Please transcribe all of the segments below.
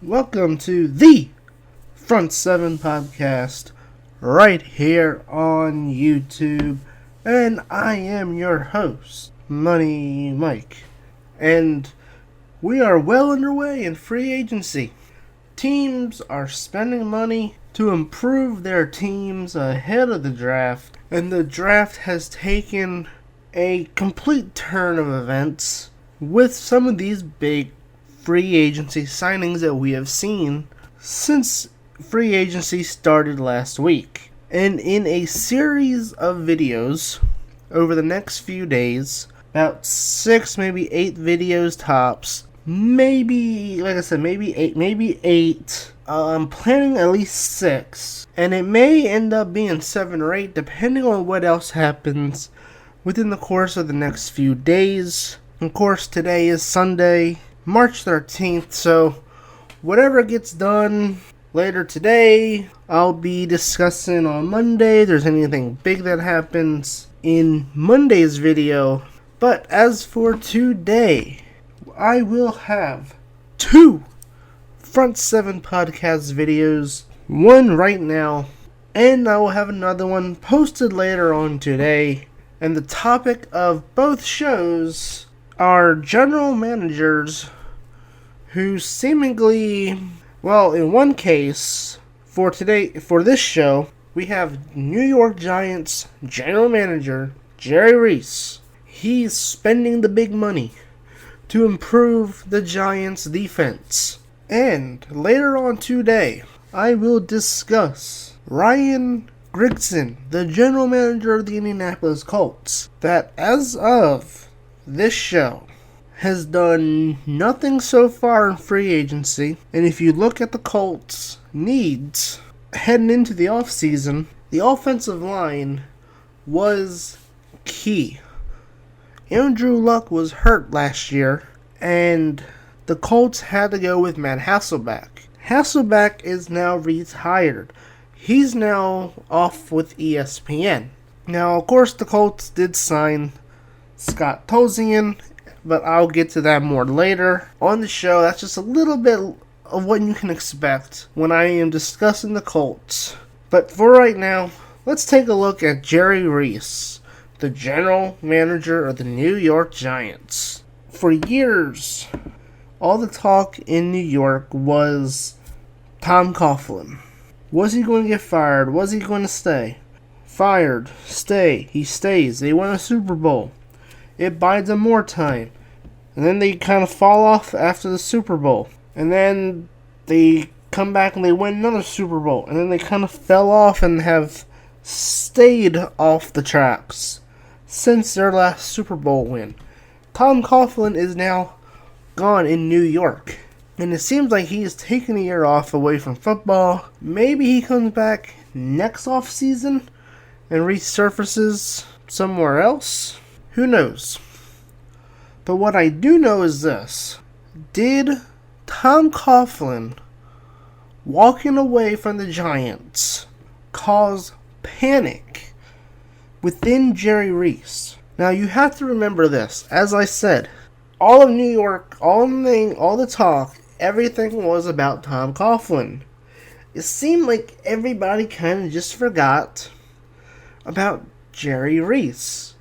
Welcome to the Front 7 Podcast right here on YouTube. And I am your host, Money Mike. And we are well underway in free agency. Teams are spending money to improve their teams ahead of the draft. And the draft has taken a complete turn of events with some of these big free agency signings that we have seen since free agency started last week. And in a series of videos over the next few days, about 6, maybe 8 videos tops, maybe, like I said, maybe 8. I'm planning at least 6, and it may end up being 7 or 8 depending on what else happens within the course of the next few days. Of course, today is Sunday, March 13th, so whatever gets done later today, I'll be discussing on Monday. If there's anything big that happens in Monday's video. But as for today, I will have 2 Front 7 Podcast videos, one right now, and I will have another one posted later on today. And the topic of both shows are general managers who seemingly, well, in one case, for this show, we have New York Giants general manager Jerry Reese. He's spending the big money to improve the Giants' defense. And later on today, I will discuss Ryan Grigson, the general manager of the Indianapolis Colts, that as of this show has done nothing so far in free agency. And if you look at the Colts' needs heading into the offseason, the offensive line was key. Andrew Luck was hurt last year, and the Colts had to go with Matt Hasselbeck. Hasselbeck is now retired. He's now off with ESPN. Now, of course, the Colts did sign Scott Tolzien, but I'll get to that more later on the show. That's just a little bit of what you can expect when I am discussing the Colts. But for right now, let's take a look at Jerry Reese, the general manager of the New York Giants. For years, all the talk in New York was Tom Coughlin. Was he going to get fired? Was he going to stay? Fired. Stay. He stays. They won a Super Bowl. It buys them more time. And then they kind of fall off after the Super Bowl. And then they come back and they win another Super Bowl. And then they kind of fell off and have stayed off the tracks since their last Super Bowl win. Tom Coughlin is now gone in New York. And it seems like he is taking a year off away from football. Maybe he comes back next offseason and resurfaces somewhere else. Who knows? But what I do know is this. Did Tom Coughlin walking away from the Giants cause panic within Jerry Reese? Now you have to remember this. As I said, all of New York, all the talk, everything was about Tom Coughlin. It seemed like everybody kind of just forgot about Jerry Reese.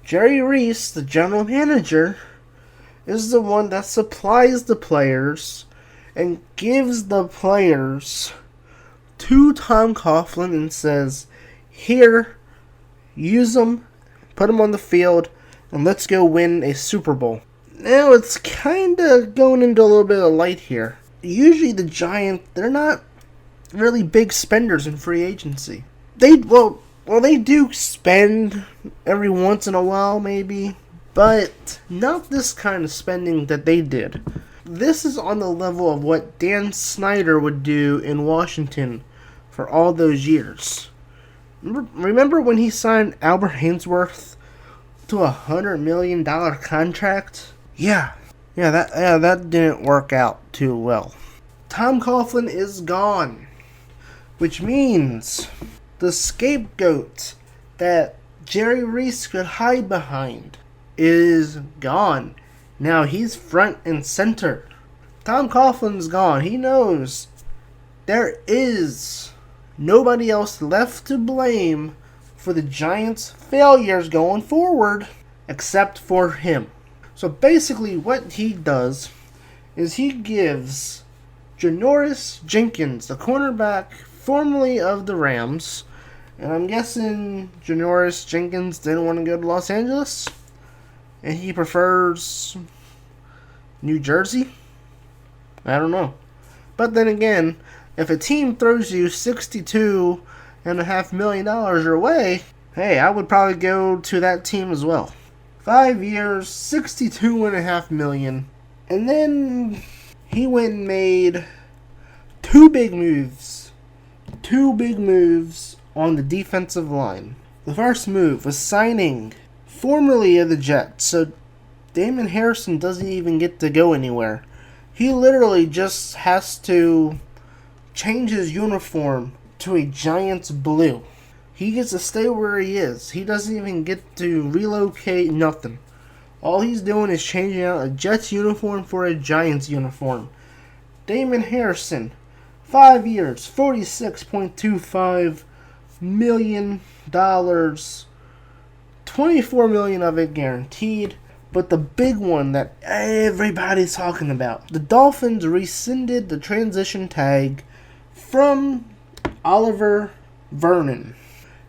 Jerry Reese, the general manager, is the one that supplies the players and gives the players to Tom Coughlin and says, here, use them, put them on the field, and let's go win a Super Bowl. Now, it's kind of going into a little bit of light here. Usually the Giants, they're not really big spenders in free agency. They do spend every once in a while, maybe, but not this kind of spending that they did. This is on the level of what Dan Snyder would do in Washington for all those years. Remember when he signed Albert Hainsworth to $100 million contract? Yeah, that didn't work out too well. Tom Coughlin is gone, which means the scapegoat that Jerry Reese could hide behind is gone. Now he's front and center. Tom Coughlin's gone. He knows there is nobody else left to blame for the Giants' failures going forward except for him. So basically what he does is he gives Janoris Jenkins, the cornerback formerly of the Rams, and I'm guessing Janoris Jenkins didn't want to go to Los Angeles, and he prefers New Jersey? I don't know. But then again, if a team throws you $62.5 million your way, hey, I would probably go to that team as well. 5 years, $62.5 million. And then he went and made two big moves on the defensive line. The first move was signing formerly of the Jets, so Damon Harrison doesn't even get to go anywhere. He literally just has to change his uniform to a Giants blue. He gets to stay where he is. He doesn't even get to relocate, nothing. All he's doing is changing out a Jets uniform for a Giants uniform. Damon Harrison, 5 years, $46.25 million, $24 million of it guaranteed. But the big one that everybody's talking about, the Dolphins rescinded the transition tag from Oliver Vernon,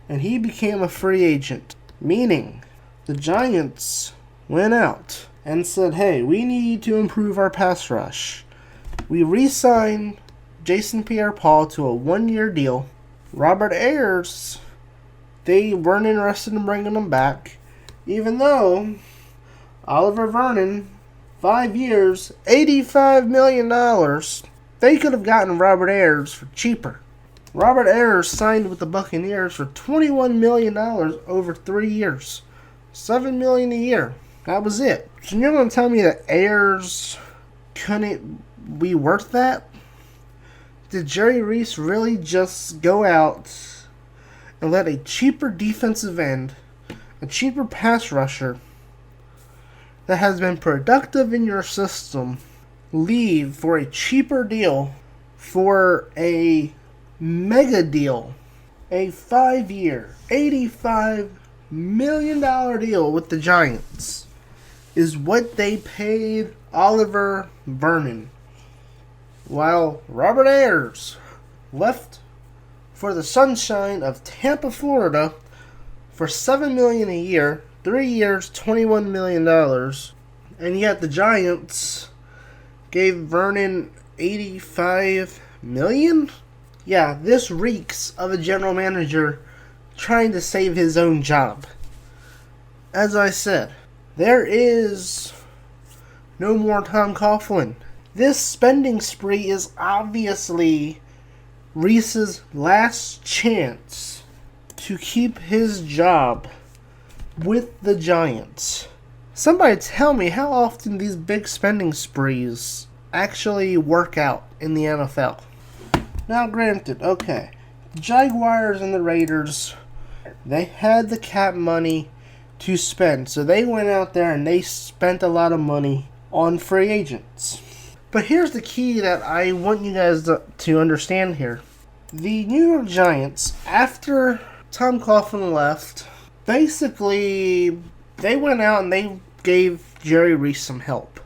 and he became a free agent, meaning the Giants went out and said, hey, we need to improve our pass rush. We re-signed Jason Pierre-Paul to a 1-year deal. Robert Ayers, they weren't interested in bringing him back, even though Oliver Vernon, 5 years, $85 million. They could have gotten Robert Ayers for cheaper. Robert Ayers signed with the Buccaneers for $21 million over 3 years. $7 million a year. That was it. So you're going to tell me that Ayers couldn't be worth that? Did Jerry Reese really just go out and let a cheaper defensive end, a cheaper pass rusher, that has been productive in your system, leave for a cheaper deal, for a mega deal, a 5-year, $85 million deal with the Giants, is what they paid Oliver Vernon, while Robert Ayers left for the sunshine of Tampa, Florida, for $7 million a year, 3 years, $21 million, and yet the Giants gave Vernon $85 million? Yeah, this reeks of a general manager trying to save his own job. As I said, there is no more Tom Coughlin. This spending spree is obviously Reese's last chance to keep his job with the Giants. Somebody tell me how often these big spending sprees actually work out in the NFL. Now granted, okay, the Jaguars and the Raiders, they had the cap money to spend, so they went out there and they spent a lot of money on free agents. But here's the key that I want you guys to understand here. The New York Giants, after Tom Coughlin left, basically, they went out and they gave Jerry Reese some help.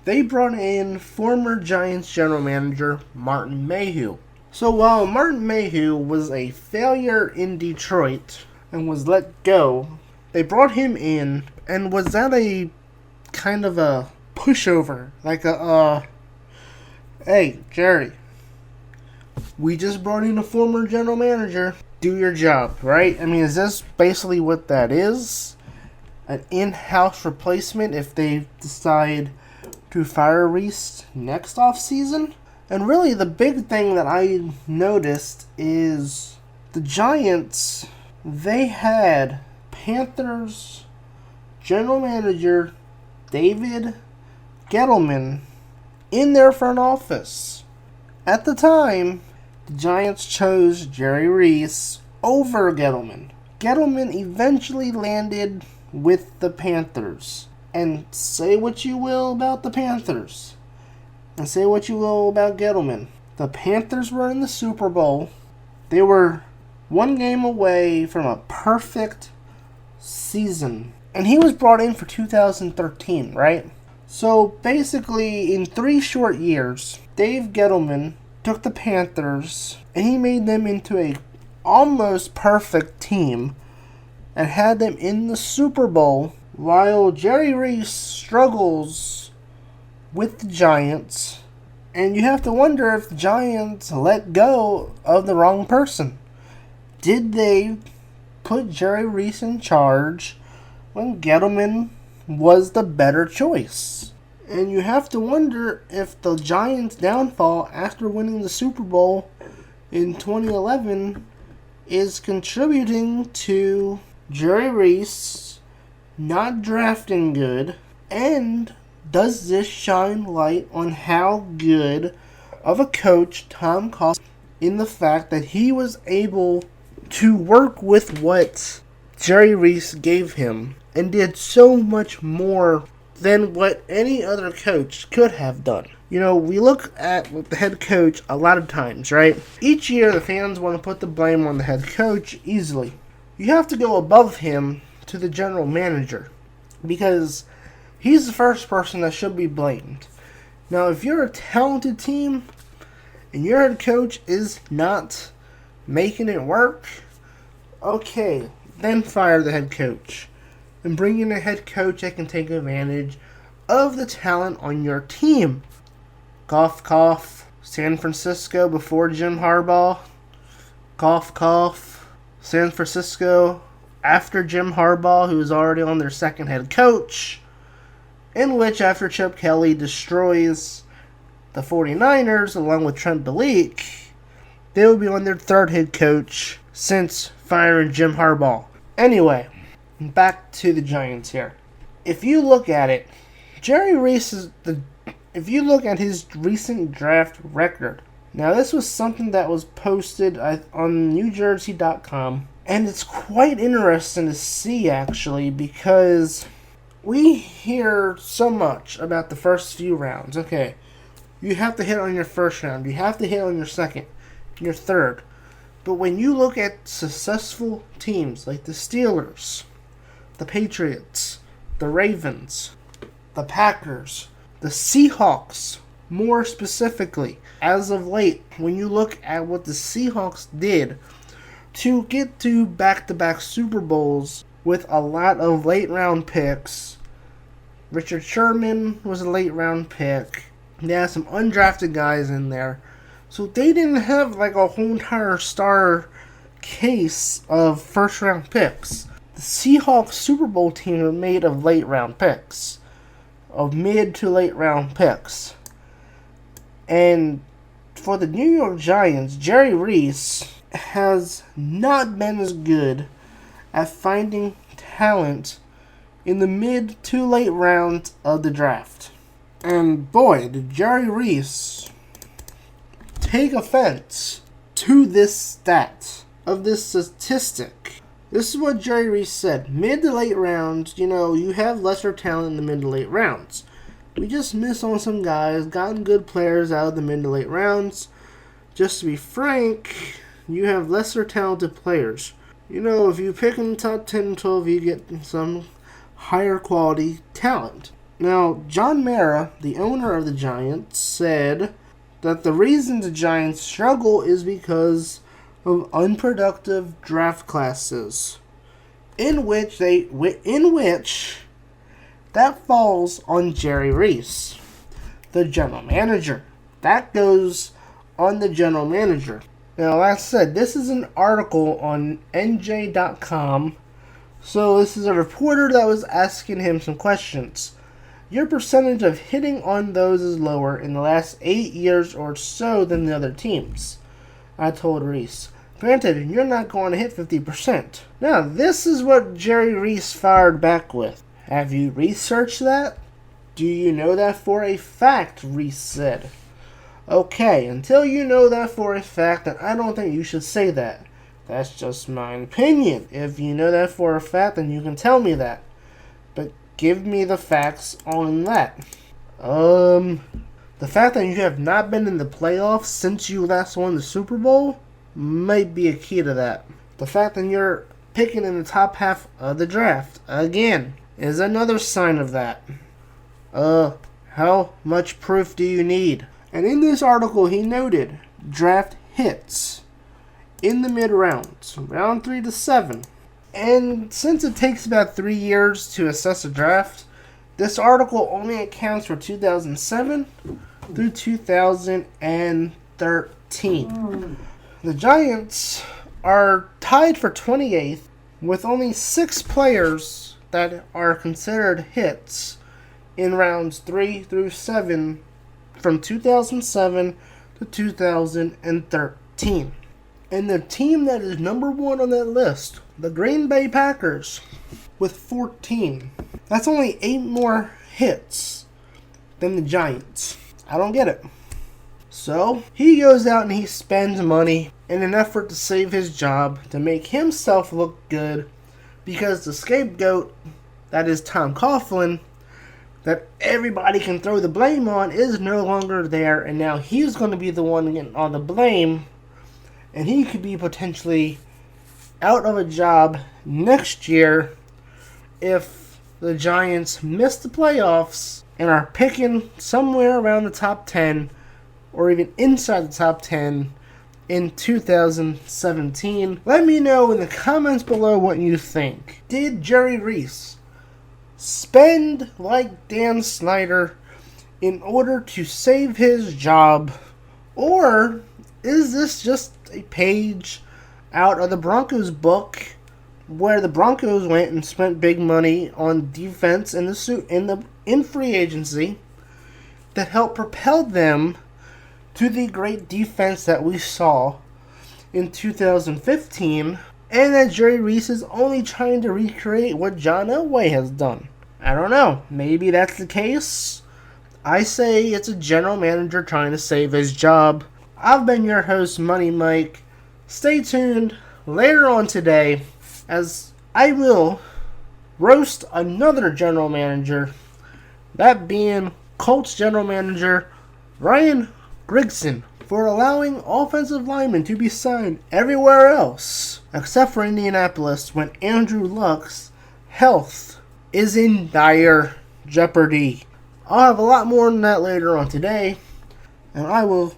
They brought in former Giants general manager Martin Mayhew. So while Martin Mayhew was a failure in Detroit and was let go, they brought him in, and was that a kind of a pushover? Like hey, Jerry, we just brought in a former general manager. Do your job, right? I mean, is this basically what that is? An in-house replacement if they decide to fire Reese next offseason? And really, the big thing that I noticed is the Giants, they had Panthers general manager David Gettleman in their front office. At the time, the Giants chose Jerry Reese over Gettleman. Gettleman eventually landed with the Panthers. And say what you will about the Panthers, And say what you will about Gettleman. The Panthers were in the Super Bowl. They were one game away from a perfect season. And he was brought in for 2013, right? So basically, in 3 short years, Dave Gettleman took the Panthers and he made them into a almost perfect team and had them in the Super Bowl, while Jerry Reese struggles with the Giants. And you have to wonder if the Giants let go of the wrong person. Did they put Jerry Reese in charge when Gettleman was the better choice? And you have to wonder if the Giants' downfall after winning the Super Bowl in 2011 is contributing to Jerry Reese not drafting good, and does this shine light on how good of a coach Tom Coughlin in the fact that he was able to work with what Jerry Reese gave him and did so much more than what any other coach could have done. You know, we look at the head coach a lot of times, right? Each year the fans want to put the blame on the head coach easily. You have to go above him to the general manager, because he's the first person that should be blamed. Now, if you're a talented team and your head coach is not making it work, okay, then fire the head coach and bring in a head coach that can take advantage of the talent on your team. Cough, cough. San Francisco before Jim Harbaugh. Cough, cough. San Francisco after Jim Harbaugh, who is already on their second head coach, in which after Chip Kelly destroys the 49ers along with Trent Beliek, they will be on their third head coach since firing Jim Harbaugh. Anyway, back to the Giants here. If you look at it, Jerry Reese if you look at his recent draft record, now this was something that was posted on NewJersey.com, and it's quite interesting to see actually, because we hear so much about the first few rounds. Okay, you have to hit on your first round, you have to hit on your second, your third. But when you look at successful teams like the Steelers, the Patriots, the Ravens, the Packers, the Seahawks, more specifically, as of late, when you look at what the Seahawks did to get to back-to-back Super Bowls with a lot of late-round picks. Richard Sherman was a late-round pick. They had some undrafted guys in there. So they didn't have like a whole entire star case of first-round picks. The Seahawks Super Bowl team were made of late-round picks, of mid to late-round picks. And for the New York Giants, Jerry Reese has not been as good at finding talent in the mid to late rounds of the draft. And boy, did Jerry Reese take offense to this stat, of this statistic. This is what Jerry Reese said. Mid to late rounds, you have lesser talent in the mid to late rounds. We just missed on some guys, gotten good players out of the mid to late rounds. Just to be frank, you have lesser talented players. If you pick in the top 10 and 12, you get some higher quality talent. Now, John Mara, the owner of the Giants, said that the reason the Giants struggle is because of unproductive draft classes, in which that falls on Jerry Reese, the general manager. That goes on the general manager. Now, like I said, this is an article on NJ.com. So this is a reporter that was asking him some questions. Your percentage of hitting on those is lower in the last 8 years or so than the other teams, I told Reese. Granted, you're not going to hit 50%. Now, this is what Jerry Reese fired back with. Have you researched that? Do you know that for a fact? Reese said. Okay, until you know that for a fact, then I don't think you should say that. That's just my opinion. If you know that for a fact, then you can tell me that. But give me the facts on that. The fact that you have not been in the playoffs since you last won the Super Bowl might be a key to that. The fact that you're picking in the top half of the draft, again, is another sign of that. How much proof do you need? And in this article, he noted draft hits in the mid-rounds, round 3 to 7. And since it takes about 3 years to assess a draft, this article only accounts for 2007 through 2013. The Giants are tied for 28th with only 6 players that are considered hits in rounds 3 through 7 from 2007 to 2013. And the team that is number 1 on that list, the Green Bay Packers, with 14. That's only 8 more hits than the Giants. I don't get it. So, he goes out and he spends money in an effort to save his job, to make himself look good, because the scapegoat, that is Tom Coughlin, that everybody can throw the blame on, is no longer there, and now he's going to be the one getting all the blame, and he could be potentially out of a job next year if the Giants miss the playoffs and are picking somewhere around the top 10 or even inside the top 10 in 2017. Let me know in the comments below what you think. Did Jerry Reese spend like Dan Snyder in order to save his job, or is this just a page out of the Broncos book where the Broncos went and spent big money on defense in free agency that helped propel them to the great defense that we saw in 2015, and that Jerry Reese is only trying to recreate what John Elway has done? I don't know. Maybe that's the case. I say it's a general manager trying to save his job. I've been your host, Money Mike. Stay tuned later on today as I will roast another general manager, that being Colts general manager Ryan Grigson, for allowing offensive linemen to be signed everywhere else except for Indianapolis when Andrew Luck's health is in dire jeopardy. I'll have a lot more on that later on today, and I will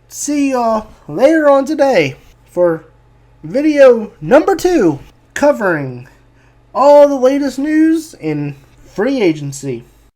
see y'all later on today for video number 2, covering all the latest news in free agency.